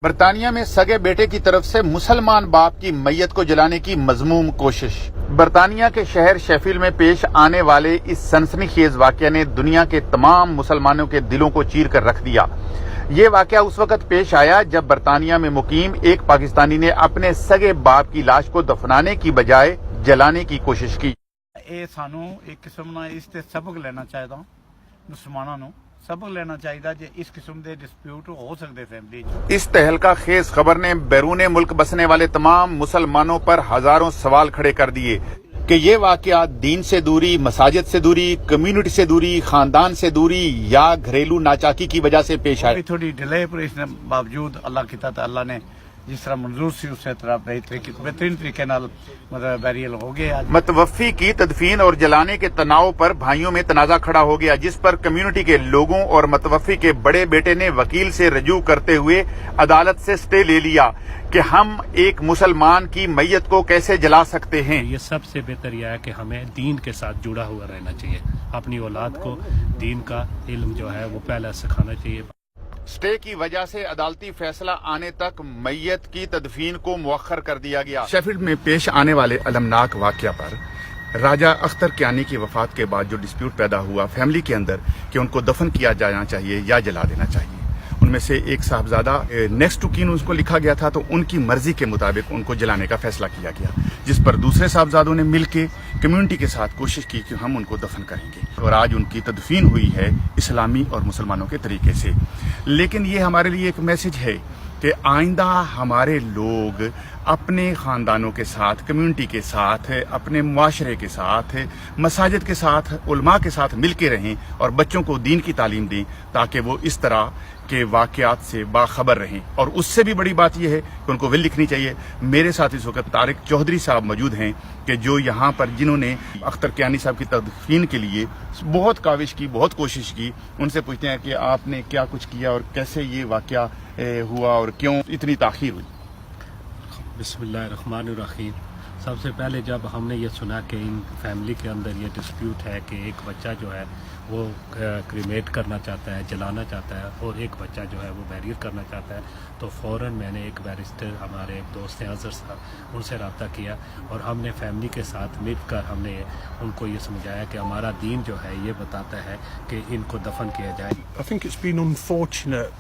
برطانیہ میں سگے بیٹے کی طرف سے مسلمان باپ کی میت کو جلانے کی مذموم کوشش۔ برطانیہ کے شہر شیفیلڈ میں پیش آنے والے اس سنسنی خیز واقعہ نے دنیا کے تمام مسلمانوں کے دلوں کو چیر کر رکھ دیا۔ یہ واقعہ اس وقت پیش آیا جب برطانیہ میں مقیم ایک پاکستانی نے اپنے سگے باپ کی لاش کو دفنانے کی بجائے جلانے کی کوشش کی۔ یہ سانو ایک قسم نہ اس تے سبق لینا چاہیے مسلمانوں نو سبق لینا چاہیے جی اس قسم دے ڈسپیوٹ ہو سکتے فیملی۔ اس تہلکہ خیز خبر نے بیرون ملک بسنے والے تمام مسلمانوں پر ہزاروں سوال کھڑے کر دیے کہ یہ واقعہ دین سے دوری، مساجد سے دوری، کمیونٹی سے دوری، خاندان سے دوری یا گھریلو ناچاکی کی وجہ سے پیش آئے۔ تھوڑی ڈیلے پر اس نے باوجود اللہ کیتا تو اللہ نے جس طرح منظور سی اس طرح بہترین طریقے نال مطلب بیریل ہو گیا۔ متوفی کی تدفین اور جلانے کے تناؤ پر بھائیوں میں تنازع کھڑا ہو گیا، جس پر کمیونٹی کے لوگوں اور متوفی کے بڑے بیٹے نے وکیل سے رجوع کرتے ہوئے عدالت سے سٹے لے لیا کہ ہم ایک مسلمان کی میت کو کیسے جلا سکتے ہیں۔ یہ سب سے بہتر یہ ہے کہ ہمیں دین کے ساتھ جڑا ہوا رہنا چاہیے، اپنی اولاد کو دین کا علم جو ہے وہ پہلے سکھانا چاہیے۔ سٹے کی وجہ سے عدالتی فیصلہ آنے تک میت کی تدفین کو مؤخر کر دیا گیا۔ شیفیلڈ میں پیش آنے والے المناک واقعہ پر راجہ اختر کیانی کی وفات کے بعد جو ڈسپیوٹ پیدا ہوا فیملی کے اندر کہ ان کو دفن کیا جانا چاہیے یا جلا دینا چاہیے، ان میں سے ایک صاحبزادہ نیکسٹ ٹو کین اس کو لکھا گیا تھا تو ان کی مرضی کے مطابق ان کو جلانے کا فیصلہ کیا گیا، جس پر دوسرے صاحبزادوں نے مل کے کمیونٹی کے ساتھ کوشش کی کہ ہم ان کو دفن کریں گے، اور آج ان کی تدفین ہوئی ہے اسلامی اور مسلمانوں کے طریقے سے۔ لیکن یہ ہمارے لیے ایک میسج ہے کہ آئندہ ہمارے لوگ اپنے خاندانوں کے ساتھ، کمیونٹی کے ساتھ، اپنے معاشرے کے ساتھ، مساجد کے ساتھ، علماء کے ساتھ مل کے رہیں اور بچوں کو دین کی تعلیم دیں تاکہ وہ اس طرح کے واقعات سے باخبر رہیں۔ اور اس سے بھی بڑی بات یہ ہے کہ ان کو ول لکھنی چاہیے۔ میرے ساتھ اس وقت طارق چودھری صاحب موجود ہیں کہ جو یہاں پر جنہوں نے اختر کیانی صاحب کی تدفین کے لیے بہت کاوش کی، بہت کوشش کی، ان سے پوچھتے ہیں کہ آپ نے کیا کچھ کیا اور کیسے یہ واقعہ ہوا اور کیوں اتنی تاخیر ہوئی۔ بسم اللہ الرحمن الرحیم۔ سب سے پہلے جب ہم نے یہ سنا کہ ان فیملی کے اندر یہ ڈسپیوٹ ہے کہ ایک بچہ جو ہے وہ کریمیٹ کرنا چاہتا ہے، جلانا چاہتا ہے، اور ایک بچہ جو ہے وہ بیریئر کرنا چاہتا ہے، تو فوراً میں نے ایک بیرسٹر ہمارے ایک دوست ہیں اظہر صاحب، ان سے رابطہ کیا اور ہم نے فیملی کے ساتھ مل کر ہم نے ان کو یہ سمجھایا کہ ہمارا دین جو ہے یہ بتاتا ہے کہ ان کو دفن کیا جائے۔ I think it's been unfortunate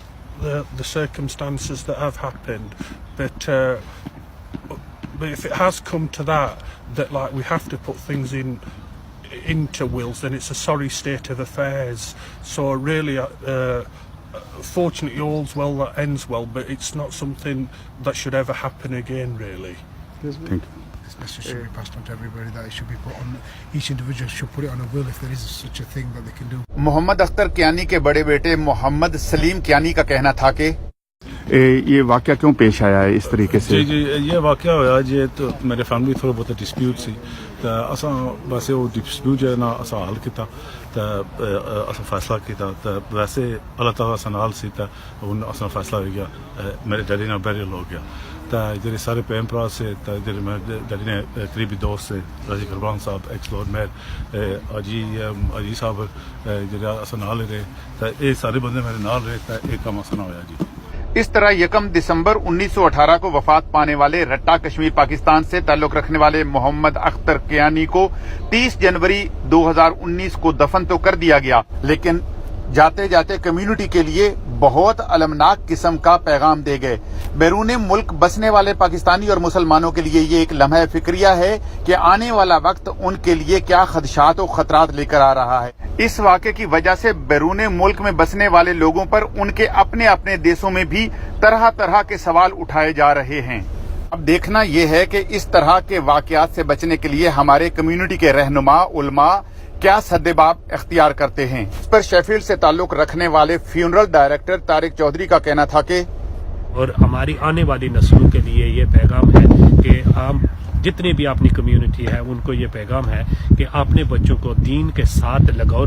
the circumstances that have happened, but if it has come to that like we have to put things into wills, then it's a sorry state of affairs. So really fortunately all's well that ends well, but it's not something that should ever happen again really. Thank you. This message should be passed on to everybody, that it should be put on, each individual should put it on a will if there is such a thing that they can do. محمد اختر کیانی کے بڑے بیٹے محمد سلیم کیانی کا کہنا تھا کہ یہ واقعہ کیوں پیش آیا ہے اس طریقے سے؟ جی یہ واقعہ ہوا جی تو میرے فیملی تھوڑا بہت ڈسپیوٹ سی تو اساں ویسے وہ ڈسپیوٹ جو ہے نا اساں حل کیتا تو اساں فیصلہ کیتا تو ویسے اللہ تعالیٰ سے نال سی تو ہن اساں فیصلہ ہو گیا، میرے ڈیڈی نے بیریل ہو گیا تو جڑے سارے بھین بھرا سے تو جڑے میرے ڈیڈی نے قریبی دوست سے راجی قربان صاحب، ایکس لارڈ میئر اجی صاحب جڑا اساں نال رہے تو یہ سارے بندے میرے نال رہے تو ایک کام اساں ہویا جی۔ اس طرح 1 دسمبر 1918 کو وفات پانے والے رٹا کشمیر پاکستان سے تعلق رکھنے والے محمد اختر کیانی کو 30 جنوری 2019 کو دفن تو کر دیا گیا، لیکن جاتے جاتے کمیونٹی کے لیے بہت المناک قسم کا پیغام دے گئے۔ بیرون ملک بسنے والے پاکستانی اور مسلمانوں کے لیے یہ ایک لمحہ فکریہ ہے کہ آنے والا وقت ان کے لیے کیا خدشات و خطرات لے کر آ رہا ہے۔ اس واقعے کی وجہ سے بیرون ملک میں بسنے والے لوگوں پر ان کے اپنے اپنے دیسوں میں بھی طرح طرح کے سوال اٹھائے جا رہے ہیں۔ اب دیکھنا یہ ہے کہ اس طرح کے واقعات سے بچنے کے لیے ہمارے کمیونٹی کے رہنما، علماء کیا سدباب اختیار کرتے ہیں۔ اس پر شیفیلڈ سے تعلق رکھنے والے فیونرل ڈائریکٹر طارق چودھری کا کہنا تھا کہ اور ہماری آنے والی نسلوں کے لیے یہ پیغام ہے کہ ہم جتنی بھی اپنی کمیونٹی ہے ان کو یہ پیغام ہے کہ اپنے بچوں کو دین کے ساتھ لگاؤ،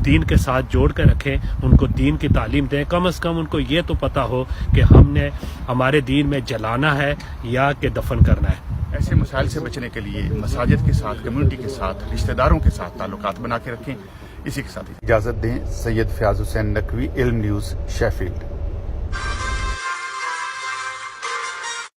دین کے ساتھ جوڑ کے رکھیں، ان کو دین کی تعلیم دیں، کم از کم ان کو یہ تو پتہ ہو کہ ہم نے ہمارے دین میں جلانا ہے یا کہ دفن کرنا ہے۔ ایسے مسائل سے بچنے کے لیے مساجد کے ساتھ، کمیونٹی کے ساتھ، رشتہ داروں کے ساتھ تعلقات بنا کے رکھیں۔ اسی کے ساتھ اجازت دیں، سید فیاض حسین نقوی، علم نیوز، شیفیلڈ۔